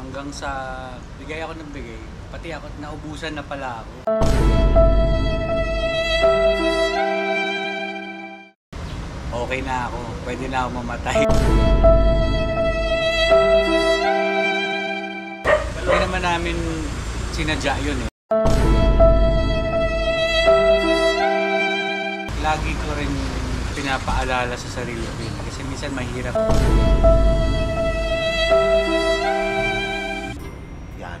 Hanggang sa bigay ako ng bigay, pati ako naubusan na pala ako. Okay na ako, pwede na ako mamatay. Hindi naman namin sinadya yun eh. Lagi ko rin pinapaalala sa sarili ko yun kasi minsan mahirap. Yan.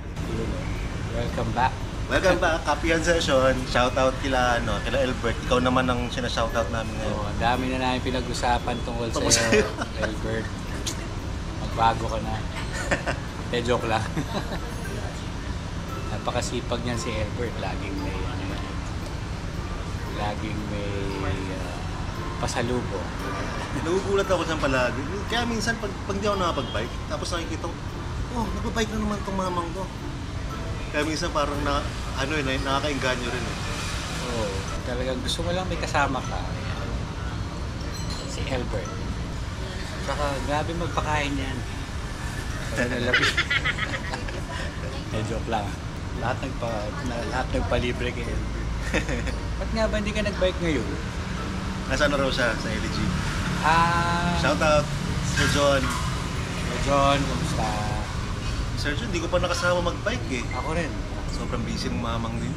Welcome back. Welcome back, Kapihan Session. Shoutout kila Albert. Ikaw naman ang sinashoutout namin ngayon. Ang dami na namin pinag-usapan tungkol sa'yo, Albert. Magbago ka na. Joke lang. Napakasipag niyan si Albert. Laging may pasalubong. Nagugulat ako dyan palagi. Kaya minsan pag di ako nakapag-bike, tapos nakikita ko, nagbabike na naman itong mamang ko. Kaya minsan parang nakaka-engganyo rin eh. Oo, talagang gusto mo lang may kasama ka. Si Albert. Saka grabe magpakain yan. Nalapit. Joke lang. Lahat nagpalibre kay Albert. Ba't nga ba hindi ka nag-bike ngayon? Nasaan na raw siya sa LG? Shoutout, Sir John. Sir John, kumusta? Sir John, hindi ko pa nakasama mag-bike eh. Ako rin. Sobrang busy ng mamang din.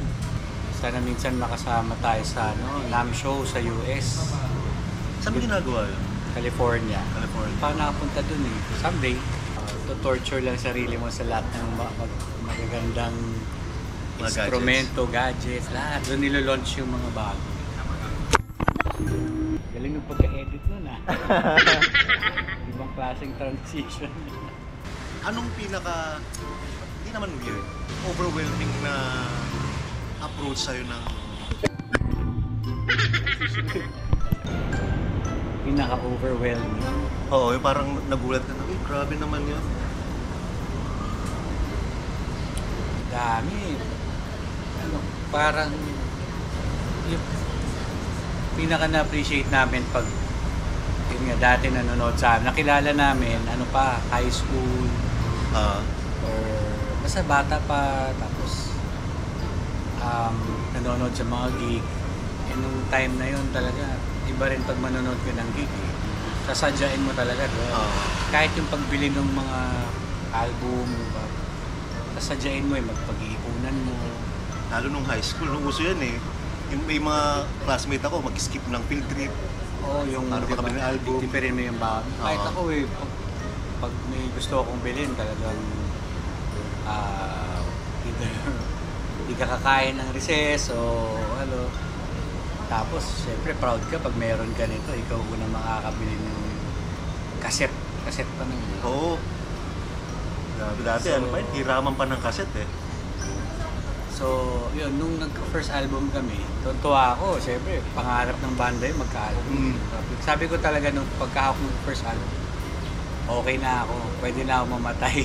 Sana minsan makasama tayo sa NAMM show sa US. Saan mo ginagawa yun? California. California. Napunta dun eh. Someday, to-torture lang sarili mo sa lahat ng magagandang instrumento, gadgets, lahat. Doon nilo-launch yung mga bago. Galing yung pagka-edit nun ah. Ibang klaseng transition. Anong hindi naman weird, overwhelming na approach sa'yo ng... Pinaka-overwhelming. Oo, yung parang nagulat ka na, grabe naman yun. Dami. Parang yung pinaka-na-appreciate namin pag yun nga, dati nanonood sa amin. Nakilala namin, high school, or basta bata pa, tapos nanonood sa mga gig. Nung time na yun talaga, iba rin pag manonood ka ng gig eh. Sasadyain mo talaga, kahit yung pagbili ng mga album, sasadyain mo magpag-iipunan mo. Lalo nung high school, nung uso yan eh. May mga classmate ako, mag-skip ng field trip. Yung kami ng album. Tipirin mo yung bago. Kahit ako pag may gusto akong bilhin, talagang either hindi ka kakain ng recess o Tapos, syempre, proud ka pag meron ka nito. Ikaw unang makakabili ng cassette. Cassette pa nun. Oo. Dati, hiraman pa ng cassette eh. So, yun, nung nagka-first album kami, tuwa ako. Siyempre, pangarap ng banda yun, magka-album. Sabi ko talaga nung pagkahawak ng first album, okay na ako. Pwede na ako mamatay.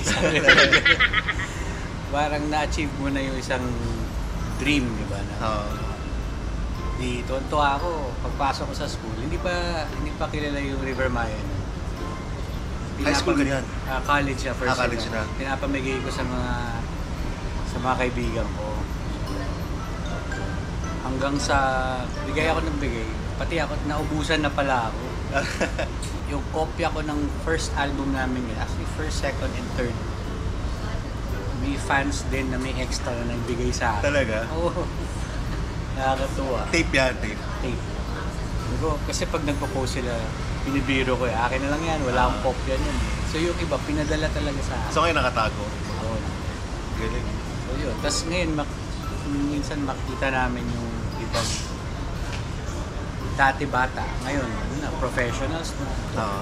Parang na-achieve mo na yung isang dream, di ba? Tuwa ako. Pagpasok ko sa school, hindi pa kilala yung River Maya. High school ganyan? College na, first college na. Pinapamigay ko sa mga kaibigan ko. Hanggang sa bigay ako ng bigay, pati ako naubusan na pala ako. Yung kopya ko ng first album namin, actually first, second, and third. May fans din na may extra na nagbigay sa akin. Talaga? Oo. Nakakatuwa. Tape yan, tape. Kasi pag nagpo-post sila, binibiro ko akin na lang yan, wala akong kopya nun. So yung iba, pinadala talaga sa akin. So ngayon nakatago? Oo. Galing. So yun. Tapos ngayon, minsan makita namin yung ibang dati bata. Ngayon, professionals na.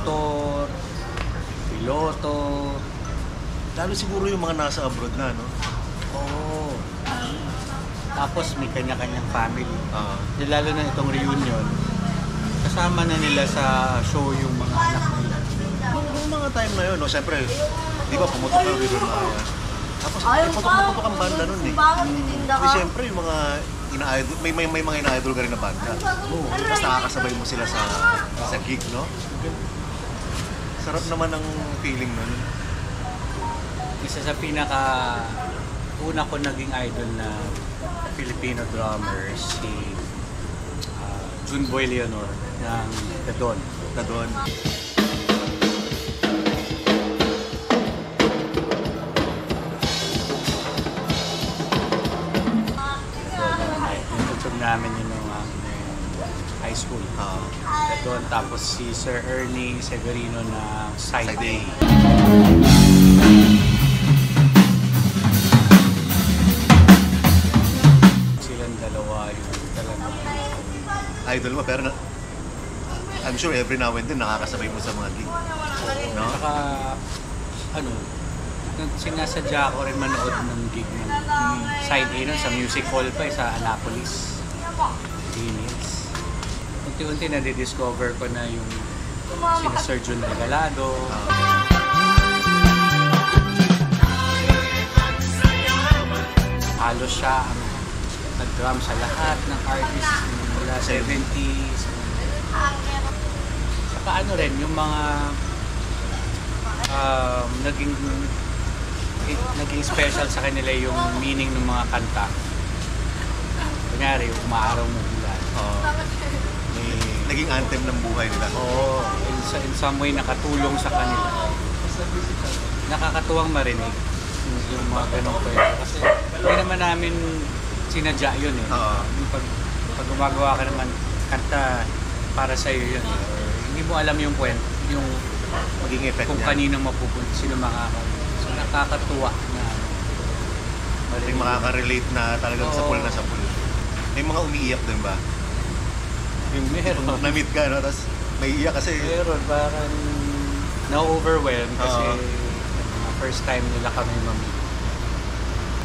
Doktor, piloto. Lalo siguro yung mga nasa abroad na, no? Oo. Tapos may kanya-kanyang family. Lalo na itong reunion, kasama na nila sa show yung mga anak nila. Noong mga time na yun, no? Siyempre, di ba pumutok ang River Maya? Tapos putok ang banda nun eh. Siyempre yung mga ina-idol, may mga ina-idol ka rin na banda. Tapos nakakasabay mo sila sa gig, no? Sarap naman ang feeling nun. isa sa una ko naging idol na Filipino drummer, si Junboy Leonor ng The Dawn. Na doon. Yung tutog namin yun nung high school. The Dawn. Tapos si Sir Ernie Severino ng Side Side A. A. Silang dalawa yung talagang Idol mo, pero I'm sure every now and then nakakasabay mo sa mga gig. No? Saka, sinasadya ko rin manood ng gig ng Side A nun, sa music hall pa, sa Annapolis, Phoenix. Unti-unti na-discover ko na yung sina Sir Jun Regalado. Halos siya ang nag-drum sa lahat ng artists mula 70s. Saka rin, yung mga naging special sa kanila yung meaning ng mga kanta. Kunyari, yung Umaaraw Mo Ulan. Naging anthem ng buhay nila. Oo, in some way nakatulong sa kanila. Nakakatuwang marinig yung mga ganong kwento. Kasi hindi naman namin sinadya yun eh. Yung pag gumagawa ka naman kanta para sa iyo yun. Or, hindi mo alam yung kwento, yung Maging effect kung niya. kanino mapupunta, sino makakarinig. So nakakatuwa na May makaka-relate na talagang sapul na sapul. May mga umiiyak din ba? Yung meron. Na-meet ka, no? Tapos may iyak kasi. Meron, parang na-overwhelm kasi first time nila kami mamit.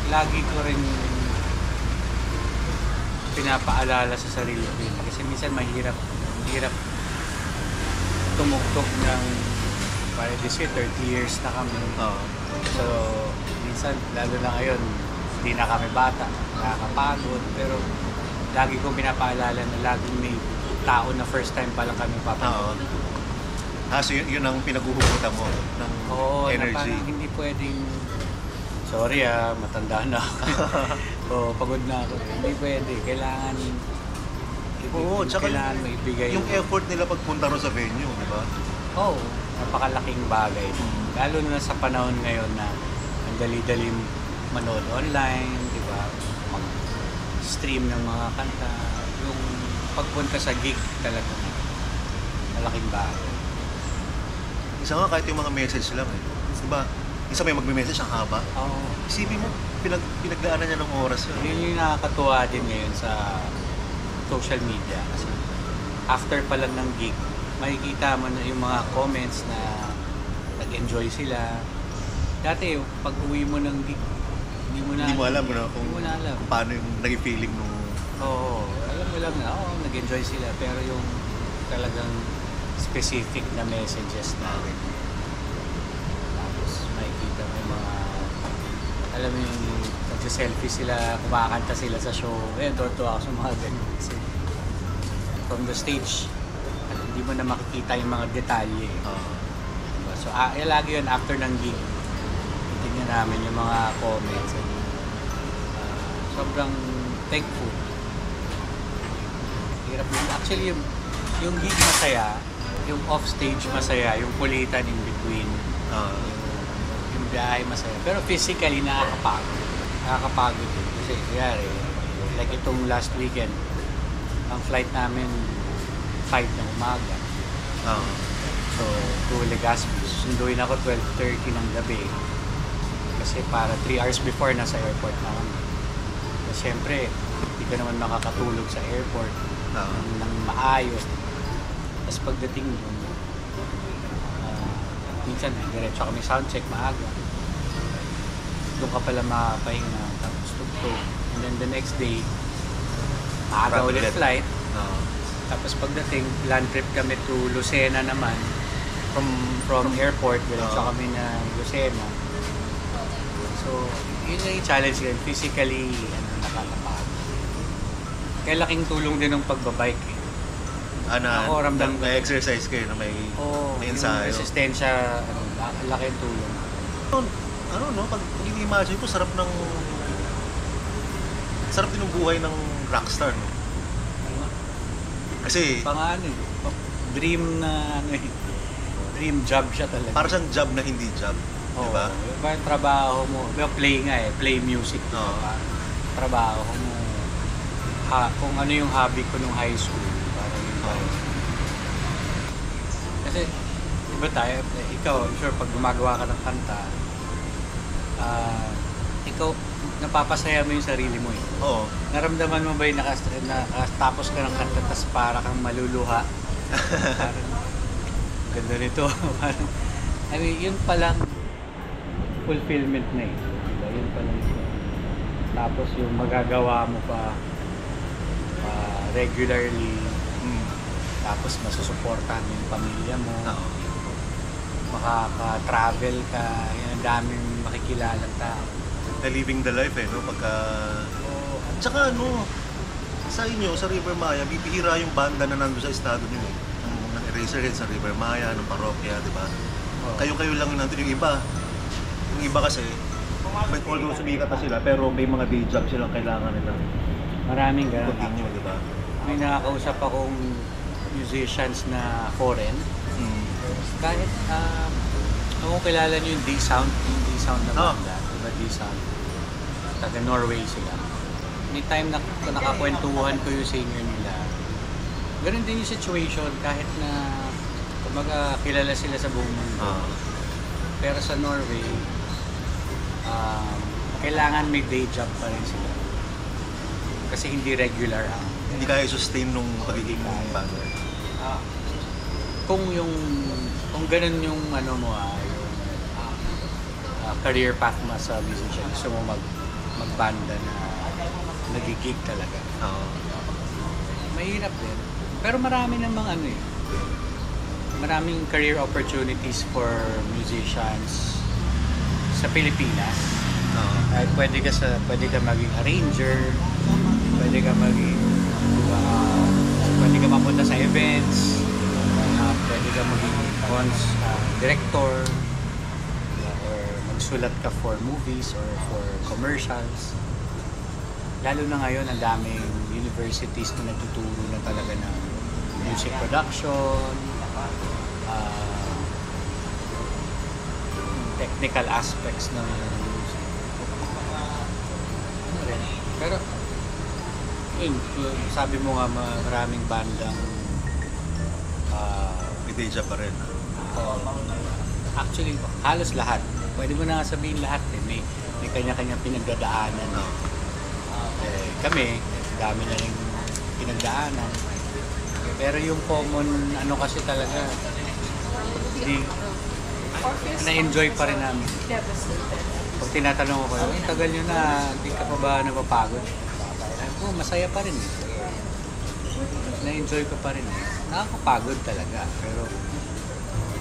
Lagi ko rin pinapaalala sa sarili ko yun. Kasi minsan mahirap tumugtog ng para this year, 30 years na kami. So, minsan, lalo na ngayon, hindi na kami bata, nakakapagod, pero lagi kong pinapaalala na laging may tao na first time pa lang kami papanood. So yun ang pinaguhugutan mo ng Na energy. parang hindi pwedeng, sorry matanda na ako. Pagod na ako. Hindi pwede. Kailangan kailangan maibigay. Yung effort nila pagpunta ro sa venue, di ba? Napakalaking bagay. Lalo na sa panahon ngayon na ang dali-dali manood online, di ba? Mag-stream ng mga kanta. Yung pagpunta sa gig talaga malaking bagay. Isa nga kahit yung mga message lang eh. Di ba? Isa may magme-message ang haba. Isipin mo, pinagdaanan niya ng oras yun. Yun yung nakakatuwa din ngayon sa social media. Kasi after pa lang ng gig, makikita mo na yung mga comments na nag-enjoy sila. Dati, pag uwi mo ng gig, hindi mo alam kung paano yung naging feeling nung... alam mo lang na, nag-enjoy sila. Pero yung talagang specific na messages na tapos makikita mo yung mga, alam mo yung nagsa-selfie sila, kumakanta sila sa show. Tuwa ako sa mga ganyan. Kasi from the stage, hindi mo na makikita yung mga detalye. So, lagi yun after ng gig. Tingnan namin yung mga comments. And, sobrang thankful. Hirap din. Actually, yung gig masaya, yung off-stage masaya, yung kulitan in between. Yung biyahe masaya. Pero physically, nakakapagod. Nakakapagod din. Kasi, kaya like itong last weekend, ang flight namin 5 ng umaga. So, to Legazpi. Sunduin ako 12:30 ng gabi. Kasi para 3 hours before, nasa airport na kami. Kasi syempre, hindi ka naman makakatulog sa airport ng maayos. Tapos pagdating doon, minsan diretso kami soundcheck maaga. Doon ka pala makapahinga, tapos tugtog. And then the next day, maaga ulit flight. Tapos pagdating, land trip kami to Lucena naman. From airport, diretso kami na Lucena. So, yun yung challenge yun. Physically, nakakapagod. Kaya laking tulong din ng pagbabike eh. Ako, ramdam ko. May exercise kayo na may ensayo. Yung resistensya, laking tulong. ano no, pag ini-imagine ko, sarap din ng buhay ng rockstar, no? Kasi Pangalan eh. Dream na ano eh. Dream job siya talaga. para siyang job na hindi job, di ba? Diba yung trabaho mo, play nga eh, play music. Diba? Oo. Trabaho mo, kung ano yung hobby ko nung high school. Parang yun ba yun. Kasi, diba tayo, ikaw, I'm sure pag gumagawa ka ng kanta, ikaw, napapasaya mo yung sarili mo eh. Oo. Naramdaman mo ba yung nakatapos ka ng kanta tapos para kang maluluha? Parang, ganda nito. Parang, I mean, yun palang fulfillment na eh. Diba? Yun palang ito. Tapos yung magagawa mo pa regularly, tapos masusuportahan mo yung pamilya mo, Oo. makaka-travel ka, yan ang daming makikilalang tao. Na living the life no, pagka... At saka ano, sa inyo, sa River Maya, bibihira yung banda na nandun sa estado nyo eh. Ng Eraserhead sa River Maya, ng parokya, di ba? Kayo-kayo lang yung nandun. Yung iba kasi, although sumikat na sila, pero may mga day job silang kailangan nilang Maraming ganun. continue, di ba? May nakakausap akong musicians na foreign. Kahit, kung kilala nyo yung D-Sound na banda, diba D-Sound? Taga Norway sila. May time na nakakwentuhan ko yung singer nila. Ganun din yung situation kahit na kumbaga kilala sila sa buong mundo. Pero sa Norway, kailangan may day job pa rin sila. Kasi hindi regular ang Hindi kaya sustain nung pagiging banda. kung ganun yung ano mo yung career path mo sa musician, gusto mo magbanda na nagigig talaga. Mahirap din. Pero marami namang ano eh. Maraming career opportunities for musicians sa Pilipinas. Kahit pwede ka maging arranger, pwede ka mapunta sa events, pwede ka maging director, or magsulat ka for movies or for commercials. Lalo na ngayon, ang daming universities na nagtuturo na talaga ng music production, technical aspects ng music. Ano rin. Pero, yun, sabi mo nga maraming bandang May day job pa rin. Actually, halos lahat. Pwede mo na sabihin lahat eh. May kanya-kanya pinagdadaanan. Kami, dami na rin pinagdaanan. Pero yung common, ano kasi talaga, hindi, na-enjoy pa rin namin. Pag tinatanong ko kayo, tagal nyo na, hindi ka pa ba napapagod? Masaya pa rin eh. Na-enjoy ko pa rin eh. Nakakapagod talaga, pero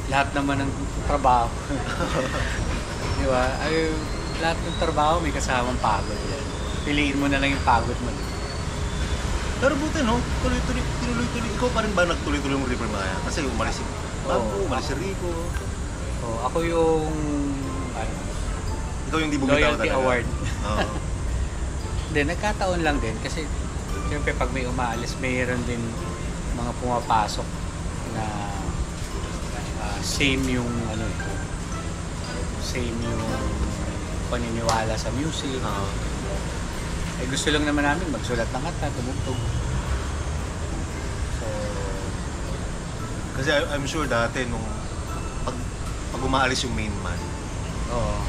lahat naman ng trabaho. Di ba? Lahat ng trabaho may kasamang pagod yan. Piliin mo na lang yung pagod mo. Pero buti no, tuloy-tuloy, ikaw pa rin ba nagtuloy-tuloy yung River Maya? Kasi umalis si Bago, umalis si Rico. Ako yung Ikaw yung di bumitaw loyalty talaga. award. Oo. Hindi, nagkataon lang din kasi siyempre pag may umaalis, mayroon din mga pumapasok na same yung same yung paniniwala sa music. Gusto lang naman namin magsulat ng kanta, tumugtog. So, kasi I'm sure dati nung pag umaalis yung main man,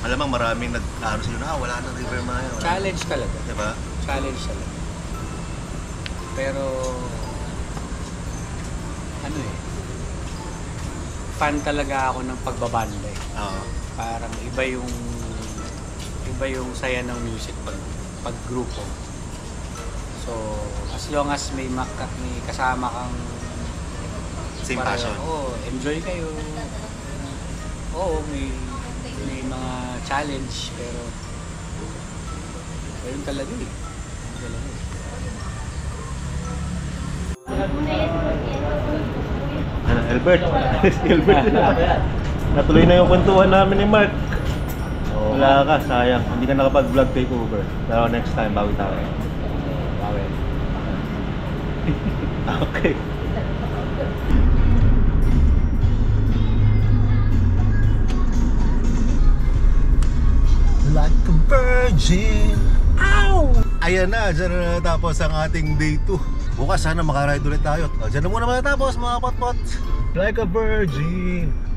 alamang maraming nag-ano sila na wala nang River Maya. Challenge talaga. Diba? Challenge talaga. Pero fan talaga ako ng pagbabanda eh. Parang iba yung saya ng music pag grupo. So, as long as may kasama kang Same passion. Enjoy kayo. May mga challenge pero ayun talaga eh. Albert. Si Albert. Natuloy na yung kwentuhan namin ni Mark. Wala ka, sayang. Hindi ka nakapag-vlog takeover. Pero next time, bawi tayo. Bawi. Okay. Like a virgin. Ow! Ayan na, dyan na natapos ang ating day 2. Bukas sana makaride ulit tayo. Dyan na muna matatapos mga potpot. Like a virgin.